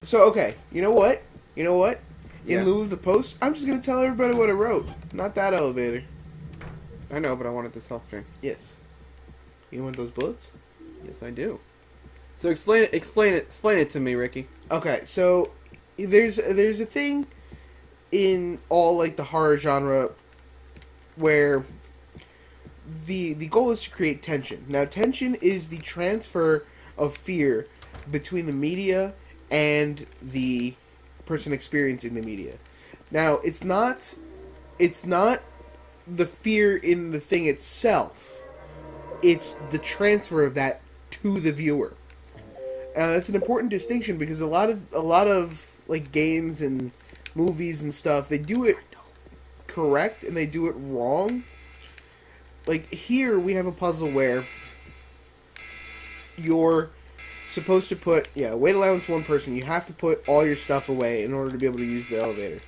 So, okay, you know what? You know what? In Yeah. lieu of the post, I'm just gonna tell everybody what I wrote. Not that elevator. I know, but I wanted this health drink. Yes. You want those bullets? Yes, I do. So explain it to me, Ricky. Okay, so there's a thing in all like the horror genre where the goal is to create tension. Now, tension is the transfer of fear between the media and the person experiencing the media. Now, it's not the fear in the thing itself. It's the transfer of that to the viewer. That's an important distinction because a lot of like games and movies and stuff, they do it correct and they do it wrong. Like here we have a puzzle where you're supposed to put weight allowance one person. You have to put all your stuff away in order to be able to use the elevator.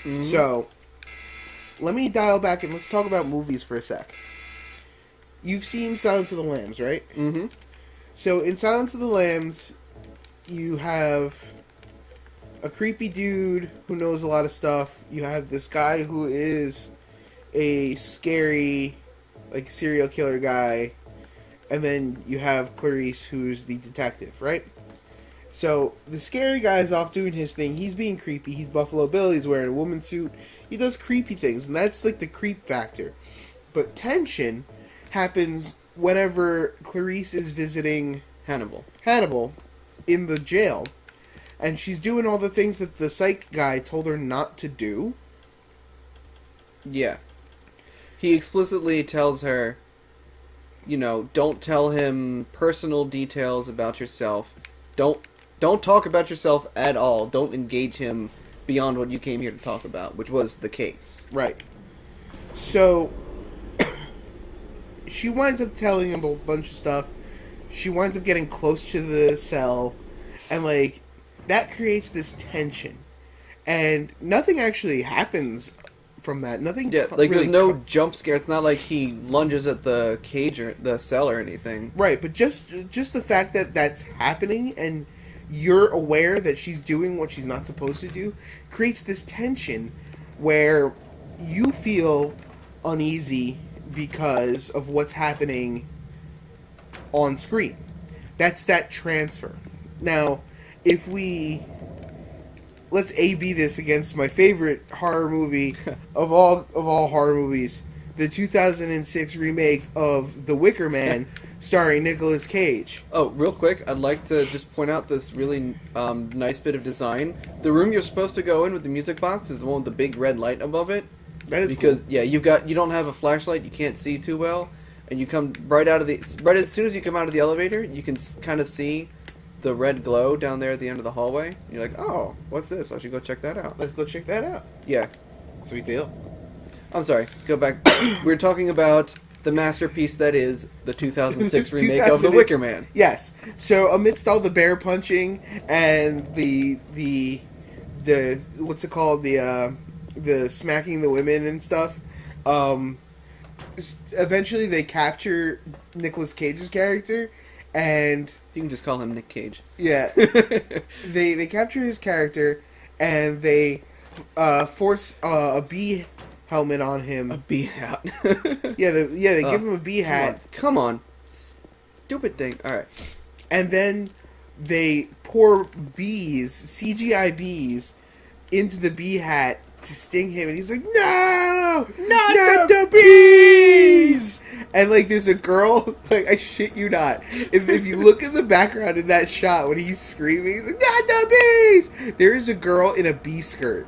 Mm-hmm. So let me dial back and let's talk about movies for a sec. You've seen Silence of the Lambs, right? Mm-hmm. So in Silence of the Lambs, you have a creepy dude who knows a lot of stuff. You have this guy who is a scary, like, serial killer guy. And then you have Clarice, who's the detective, right? So the scary guy is off doing his thing. He's being creepy. He's Buffalo Bill. He's wearing a woman's suit. He does creepy things, and that's like the creep factor. But tension happens whenever Clarice is visiting Hannibal in the jail, and she's doing all the things that the psych guy told her not to do. Yeah. He explicitly tells her, don't tell him personal details about yourself. Don't talk about yourself at all. Don't engage him beyond what you came here to talk about, which was the case. Right. So she winds up telling him a bunch of stuff. She winds up getting close to the cell, and like that creates this tension. And nothing actually happens from that. Nothing. Yeah, like really there's no jump scare. It's not like he lunges at the cage or the cell or anything. Right, but just the fact that that's happening and you're aware that she's doing what she's not supposed to do creates this tension where you feel uneasy because of what's happening on screen. That's that transfer. Now, if let's A/B this against my favorite horror movie of all horror movies, the 2006 remake of The Wicker Man, starring Nicolas Cage. Oh, real quick, I'd like to just point out this really nice bit of design. The room you're supposed to go in with the music box is the one with the big red light above it. That is because cool. You don't have a flashlight, you can't see too well, and you come right as soon as you come out of the elevator, you can kind of see the red glow down there at the end of the hallway. You're like, oh, what's this? I should go check that out. Let's go check that out. Yeah. Sweet deal. I'm sorry. Go back. We're talking about the masterpiece that is the 2006 remake of The Wicker Man. Yes. So amidst all the bear punching and the what's it called, the smacking the women and stuff, eventually they capture Nicolas Cage's character, and you can just call him Nick Cage. Yeah. they capture his character, and they force a bee helmet on him. A bee hat. They give him a bee hat. Come on. Stupid thing. Alright. And then they pour bees, CGI bees, into the bee hat to sting him, and he's like, "No! Not the bees!" And like, there's a girl, like, I shit you not. If you look in the background in that shot when he's screaming, he's like, "Not the bees!" There is a girl in a bee skirt.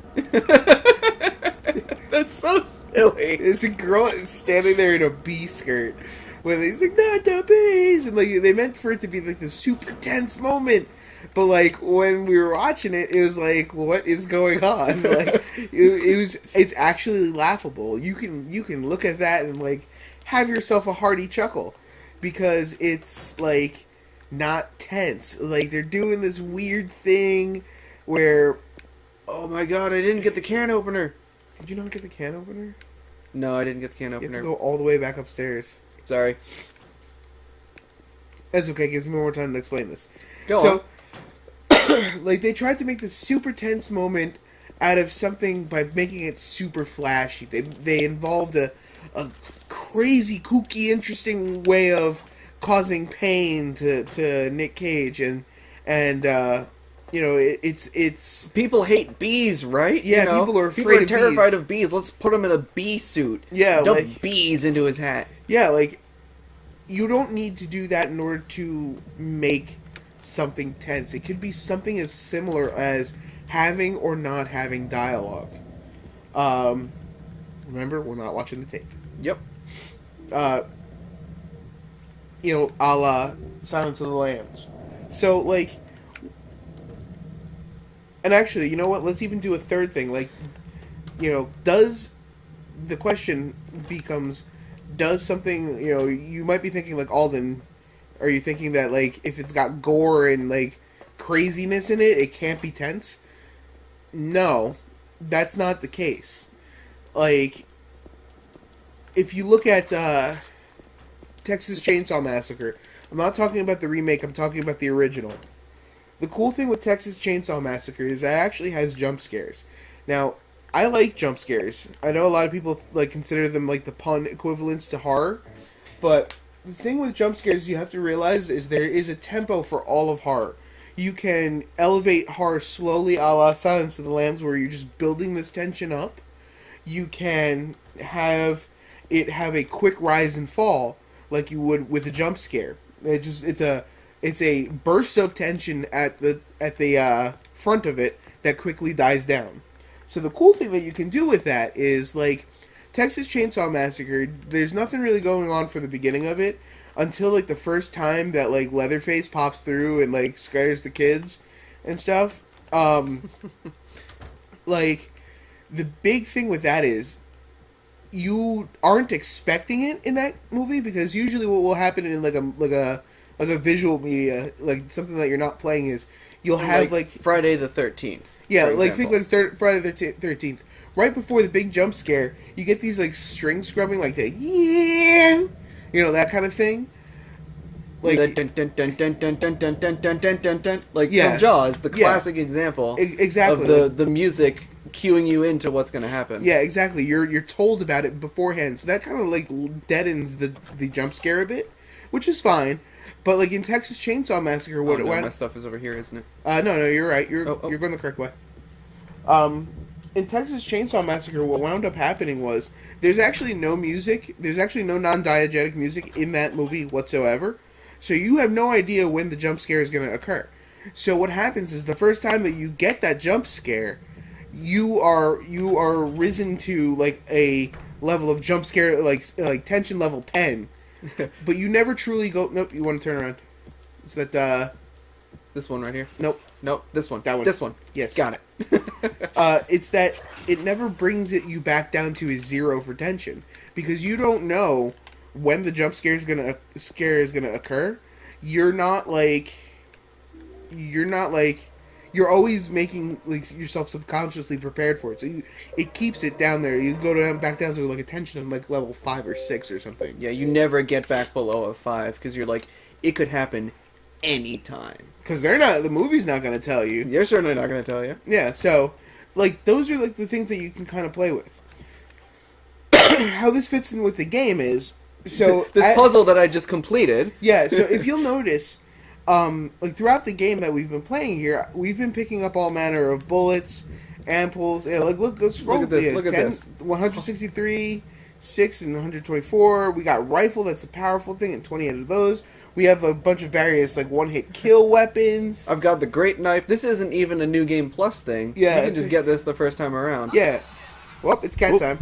That's so silly. There's a girl standing there in a bee skirt. When he's like, "Not the bees!" And like, they meant for it to be like this super tense moment. But like when we were watching it, it was like, what is going on? Like it's actually laughable. You can look at that and like have yourself a hearty chuckle because it's like not tense. Like they're doing this weird thing where, oh my god, I didn't get the can opener. Did you not get the can opener? No, I didn't get the can opener. You have to go all the way back upstairs. Sorry. That's okay. Gives me more time to explain this. Go so, on. like, they tried to make this super tense moment out of something by making it super flashy. They involved a crazy, kooky, interesting way of causing pain to Nick Cage, and it's People hate bees, right? Yeah, You know? people are afraid of terrified bees. of bees. Let's put him in a bee suit. Yeah, Dump like- bees into his hat. yeah, like, you don't need to do that in order to make something tense. It could be something as similar as having or not having dialogue. Remember, we're not watching the tape. Yep. A la Silence of the Lambs. So, like, and actually, you know what? Let's even do a third thing. Like, the question becomes, does something, you might be thinking, like, Alden, are you thinking that, like, if it's got gore and, like, craziness in it, it can't be tense? No, that's not the case. Like, if you look at Texas Chainsaw Massacre, I'm not talking about the remake, I'm talking about the original. The cool thing with Texas Chainsaw Massacre is that it actually has jump scares. Now, I like jump scares. I know a lot of people like consider them like the pun equivalents to horror, but the thing with jump scares you have to realize is there is a tempo for all of horror. You can elevate horror slowly, a la Silence of the Lambs, where you're just building this tension up. You can have it have a quick rise and fall, like you would with a jump scare. It's a burst of tension at the front of it that quickly dies down. So the cool thing that you can do with that is, like, Texas Chainsaw Massacre, there's nothing really going on for the beginning of it until, like, the first time that, like, Leatherface pops through and, like, scares the kids and stuff. Like, the big thing with that is you aren't expecting it in that movie, because usually what will happen in like a visual media, like something that you're not playing, is you'll have like Friday the 13th. yeah, for like think example. like Friday the 13th. Right before the big jump scare, you get these like string scrubbing, like the that kind of thing. Like The dun dun dun dun dun dun dun dun dun dun dun dun, like Yeah. from Jaws, the Yeah. classic example exactly of the music cueing you into what's going to happen. yeah, exactly. You're told about it beforehand, so that kind of like deadens the jump scare a bit, which is fine. But like in Texas Chainsaw Massacre, Oh, no, my stuff is over here, isn't it? No, you're right. You're Oh. you're going the correct way. In Texas Chainsaw Massacre, what wound up happening was there's actually no music. There's actually no non-diegetic music in that movie whatsoever. So you have no idea when the jump scare is going to occur. So what happens is the first time that you get that jump scare, you are risen to like a level of jump scare like tension level 10. But you never truly go. Nope. You want to turn around. It's that. This one right here. Nope. Nope, this one. That one. This one. Yes. Got it. It's that it never brings you back down to a zero for tension, because you don't know when the jump scare is gonna occur. You're always making like yourself subconsciously prepared for it. So it keeps it down there. You go back down to like a tension of like level 5 or 6 or something. Yeah, you never get back below a 5 because you're like, it could happen anytime. Because the movie's not gonna tell you. They're certainly not going to tell you. Yeah, so, like, those are, like, the things that you can kind of play with. How this fits in with the game is, so... This puzzle that I just completed. Yeah, so if you'll notice, like, throughout the game that we've been playing here, we've been picking up all manner of bullets, ampoules, like, look, scroll. Look at this, look at this. 163, 6, and 124. We got rifle, that's a powerful thing, and 28 of those. We have a bunch of various, like, one-hit kill weapons. I've got the great knife. This isn't even a New Game Plus thing. Yeah, you can it's just get this the first time around. Yeah. Well, it's cat Oop. time.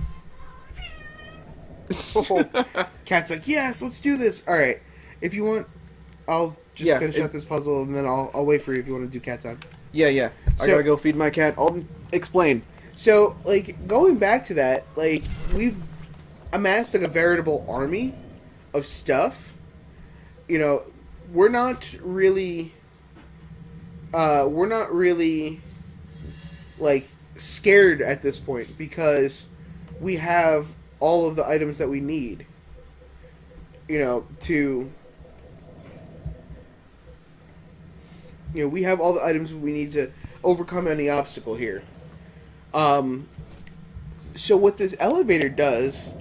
Cat's like, yes, let's do this. All right. If you want, I'll just finish out this puzzle, and then I'll wait for you if you want to do cat time. Yeah. I So- gotta go feed my cat. I'll explain. So, like, going back to that, like, we've amassed, like, a veritable army of stuff. You know, we're not really, like, scared at this point, because we have all of the items that we need, you know, to we have all the items we need to overcome any obstacle here. So what this elevator does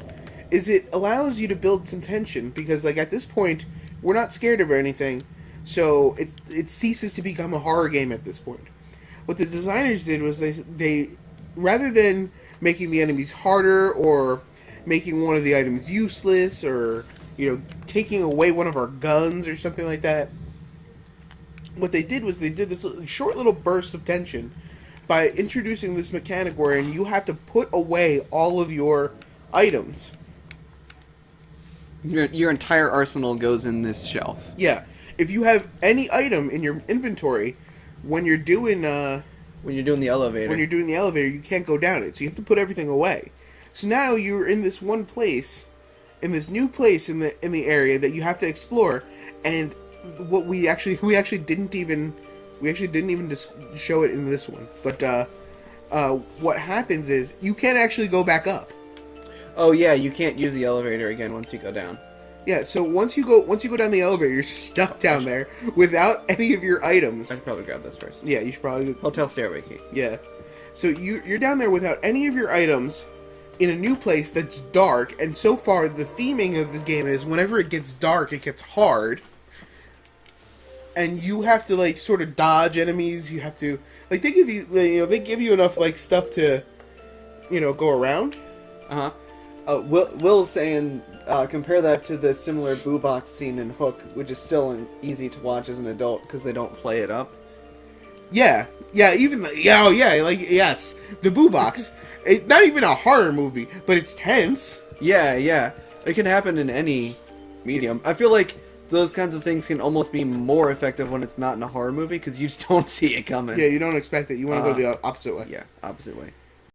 is it allows you to build some tension, because like at this point we're not scared of anything, so it ceases to become a horror game at this point. What the designers did was they rather than making the enemies harder or making one of the items useless or taking away one of our guns or something like that, what they did was they did this short little burst of tension by introducing this mechanic wherein you have to put away all of your items. Your entire arsenal goes in this shelf. Yeah. If you have any item in your inventory, when you're doing the elevator, you can't go down it. So you have to put everything away. So now you're in this one place, in this new place in the area that you have to explore, and what we actually didn't even just show it in this one. But what happens is you can't actually go back up. Oh yeah, you can't use the elevator again once you go down. Yeah, so once you go down the elevator, you're stuck down there without any of your items. I'd probably grab this first. Yeah, you should probably... Hotel stairway key. Yeah. So you're down there without any of your items in a new place that's dark, and so far the theming of this game is whenever it gets dark, it gets hard. And you have to like sort of dodge enemies. You have to like they give you enough like stuff to go around. Uh-huh. Will's saying, compare that to the similar boo box scene in Hook, which is still easy to watch as an adult because they don't play it up. Yeah, yes, the boo box. Not even a horror movie, but it's tense. Yeah, it can happen in any medium. I feel like those kinds of things can almost be more effective when it's not in a horror movie because you just don't see it coming. Yeah, you don't expect it. You want to go the opposite way. Yeah, opposite way.